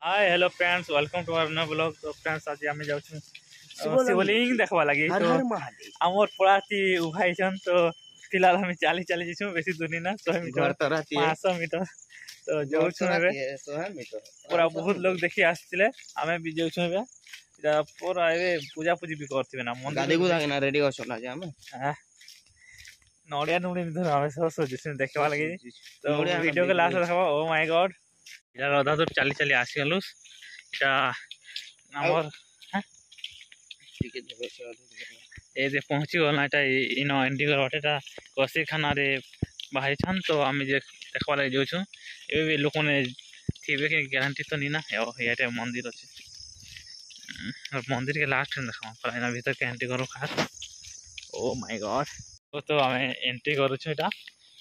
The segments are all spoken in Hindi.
Hi hello friends welcome to our new blog. तो फ्रेंड्स आज आम जाऊँ शिवलिंग देखवा लगी तो आमर पड़ाती उभाईछन तो फिलहाल हम चली चली जाऊँ बेसी दूरी ना 100 मीटर 500 मीटर तो जाऊँ पूरा बहुत लोग देखी आसते आम भी जाऊँ पूरा ए पूजा पूजी भी करते ना मंदिर रेडी अच्छा नड़िया नुड़ी धर आम सब सजेशन देखा लगे तो वीडियो के लास्ट देखा ओ माय गॉड इधर अधा दूर चली चली आसीगलु इटा आमर ए जे पहुँची गल ना इन एंट्री करवाटा कसी खाना रे बाहरी छन तो आम जे देखवा लगे जाऊँ ए भी लोक ने थे कि गारंटी तो नहीं ना ये मंदिर अच्छे मंदिर के लास्ट में देखा भीतर के एंट्री करो खास ओ माय गॉड तो आम एंट्री करुछुटा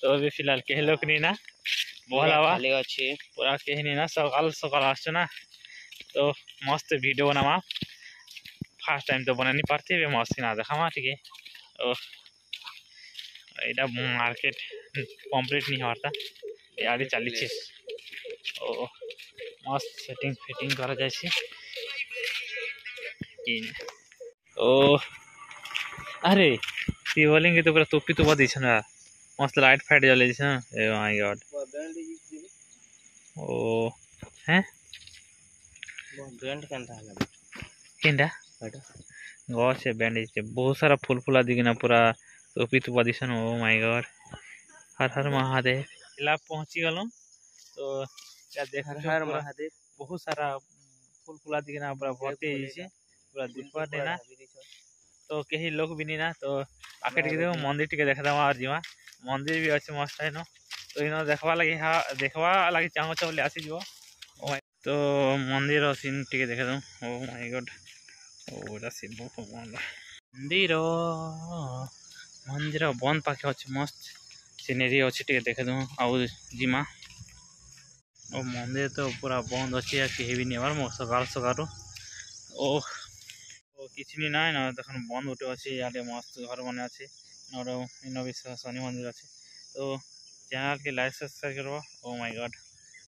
तो अभी फिलहाल कह लोक नहीं ना भला अच्छे पूरा कहीं नहीं ना सकाल सकाल आसना तो मस्त वीडियो बनावा फास्ट टाइम तो बना नहीं पारती मस्त ना देखा टे यहाँ मार्केट कम्प्लीट नहीं हमारा याद चली ओ मस्त सेटिंग फिटिंग करा जाए ओ अरे शिवलिंग तो पूरा टोपी तो दी मस्त लाइट फाइट जले माय गॉड ओ हैं केंडा गछ बैंड बहुत सारा फूल फूला दिखना पूरा टोपी तो दिसन ओ माय गॉड हर हर महादेव इला पहुंची गलो तो क्या देख हर महादेव बहुत सारा फूल फूला दिखना पूरा भर्ती पूरा दीपा देना तो कहीं लोग भी नहीं ना तो आके टिके मंदिर टिके देखा और जीवा मंदिर भी अच्छे मस्त है न तो इन देखवा लगे देखवा लगे चाहो बोले आसीज तो मंदिर सीन टिके देखा दूँ ओ माय गॉड ओटा शिव भगवान मंदिर मंदिर बंद पाखे अच्छे मस्त सीनेरी अच्छे टिके देखा दूँ आउ जिमा ओ मंदिर तो पूरा बंद अच्छे या कहीं भी नहीं आवार मो सकाल सकाल ओ किसी ना ना देख बंद उठे अच्छे यहाँ मस्त घर बने अच्छे इन भी शनि मंदिर अच्छे तो चैनल के लाइक सब्सक्राइब करो ओ माय गॉड।